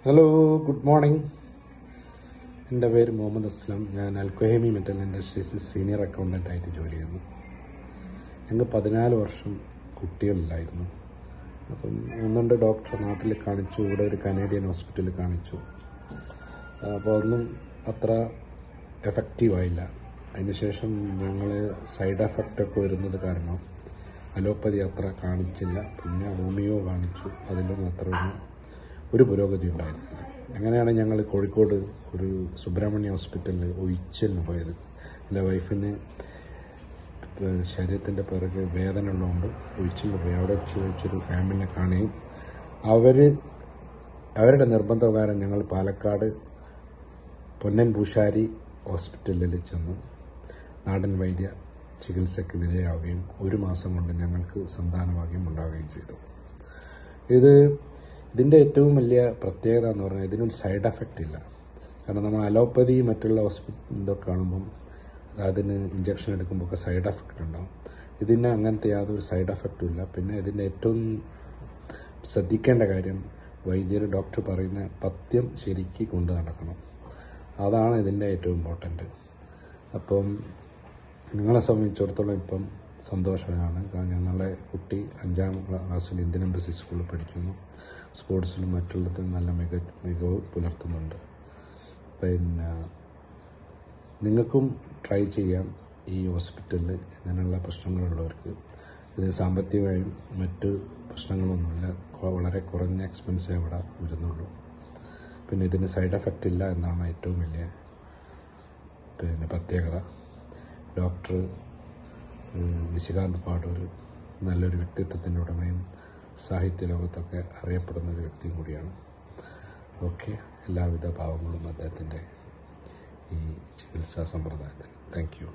Hello, good morning. എൻ്റെ പേര് മുഹമ്മദ് അസ്ലം. ഞാൻ അൽഖുഹൈമി മെറ്റൽ ഇൻഡസ്ട്രീസിൽ സീനിയർ അക്കൗണ്ടൻ്റായിട്ട് ജോലി ചെയ്യുന്നു. ഞങ്ങൾക്ക് 14 വർഷം കുട്ടികളില്ലായിരുന്നു. അപ്പം ഒന്നുണ്ട് ഡോക്ടറെ നാട്ടിൽ കാണിച്ചു, ഇവിടെ ഒരു കനേഡിയൻ ഹോസ്പിറ്റലിൽ കാണിച്ചു. അപ്പോൾ ഒന്നും അത്ര എഫക്റ്റീവായില്ല. അതിനുശേഷം ഞങ്ങൾ സൈഡ് എഫക്റ്റൊക്കെ വരുന്നത് കാരണം അലോപ്പതി അത്ര കാണിച്ചില്ല. പിന്നെ ഹോമിയോ കാണിച്ചു, അതിലും അത്ര ഒരു പുരോഗതി ഉണ്ടായിരുന്നില്ല. അങ്ങനെയാണ് ഞങ്ങൾ കോഴിക്കോട് ഒരു സുബ്രഹ്മണ്യ ഹോസ്പിറ്റലിൽ ഒഴിച്ചലിന് പോയത്. എൻ്റെ വൈഫിന് ശരീരത്തിൻ്റെ പിറകെ വേദന ഉള്ളതുകൊണ്ട് ഒഴിച്ചലിന് പോയി. അവിടെ വെച്ചൊരു ഫാമിലിനെ കാണുകയും അവരുടെ നിർബന്ധപ്രകാരം ഞങ്ങൾ പാലക്കാട് പൊന്നൻ പൂശാരി ഹോസ്പിറ്റലിൽ ചെന്ന് നാടൻ വൈദ്യ ചികിത്സയ്ക്ക് വിധേയമാവുകയും 1 മാസം കൊണ്ട് ഞങ്ങൾക്ക് സന്താനഭാഗ്യം ഉണ്ടാവുകയും ചെയ്തു. ഇതിൻ്റെ ഏറ്റവും വലിയ പ്രത്യേകത എന്ന് പറഞ്ഞാൽ ഇതിനൊരു സൈഡ് എഫക്റ്റ് ഇല്ല. കാരണം നമ്മൾ അലോപ്പതി മറ്റുള്ള ഇതൊക്കെ കാണുമ്പം അതിന് ഇഞ്ചക്ഷൻ എടുക്കുമ്പോൾ ഒക്കെ സൈഡ് എഫക്റ്റ് ഉണ്ടാവും. ഇതിന് അങ്ങനത്തെ യാതൊരു സൈഡ് എഫക്റ്റും ഇല്ല. പിന്നെ ഇതിൻ്റെ ഏറ്റവും ശ്രദ്ധിക്കേണ്ട കാര്യം ഡോക്ടർ പറയുന്ന പഥ്യം ശരിക്ക് കൊണ്ട് നടക്കണം. അതാണ് ഇതിൻ്റെ ഏറ്റവും ഇമ്പോർട്ടൻറ്റ്. അപ്പം നിങ്ങളെ സംബന്ധിച്ചിടത്തോളം ഇപ്പം സന്തോഷമാണ്. കാരണം ഞങ്ങളുടെ കുട്ടി 5ാം ക്ലാസ്സിൽ ഇന്ത്യൻ എംബസി സ്കൂളിൽ പഠിക്കുന്നു. സ്പോർട്സിലും മറ്റുള്ളതിലും നല്ല മികവ് പുലർത്തുന്നുണ്ട്. പിന്നെ നിങ്ങൾക്കും ട്രൈ ചെയ്യാം ഈ ഹോസ്പിറ്റലിൽ. ഇങ്ങനെയുള്ള പ്രശ്നങ്ങളുള്ളവർക്ക് ഇത് സാമ്പത്തികമായും മറ്റ് പ്രശ്നങ്ങളൊന്നുമില്ല. വളരെ കുറഞ്ഞ എക്സ്പെൻസേ ഇവിടെ വരുന്നുള്ളൂ. പിന്നെ ഇതിന് സൈഡ് എഫക്റ്റ് ഇല്ല എന്നാണ് ഏറ്റവും വലിയ പ്രത്യേകത. ഡോക്ടർ നിശികാന്ത് പാടൂർ നല്ലൊരു വ്യക്തിത്വത്തിൻ്റെ ഉടമയും സാഹിത്യ ലോകത്തൊക്കെ അറിയപ്പെടുന്ന ഒരു വ്യക്തിയും കൂടിയാണ്. ഓക്കെ, എല്ലാവിധ ഭാവങ്ങളും അദ്ദേഹത്തിൻ്റെ ഈ ചികിത്സാ സമ്പ്രദായത്തിൽ. Thank you.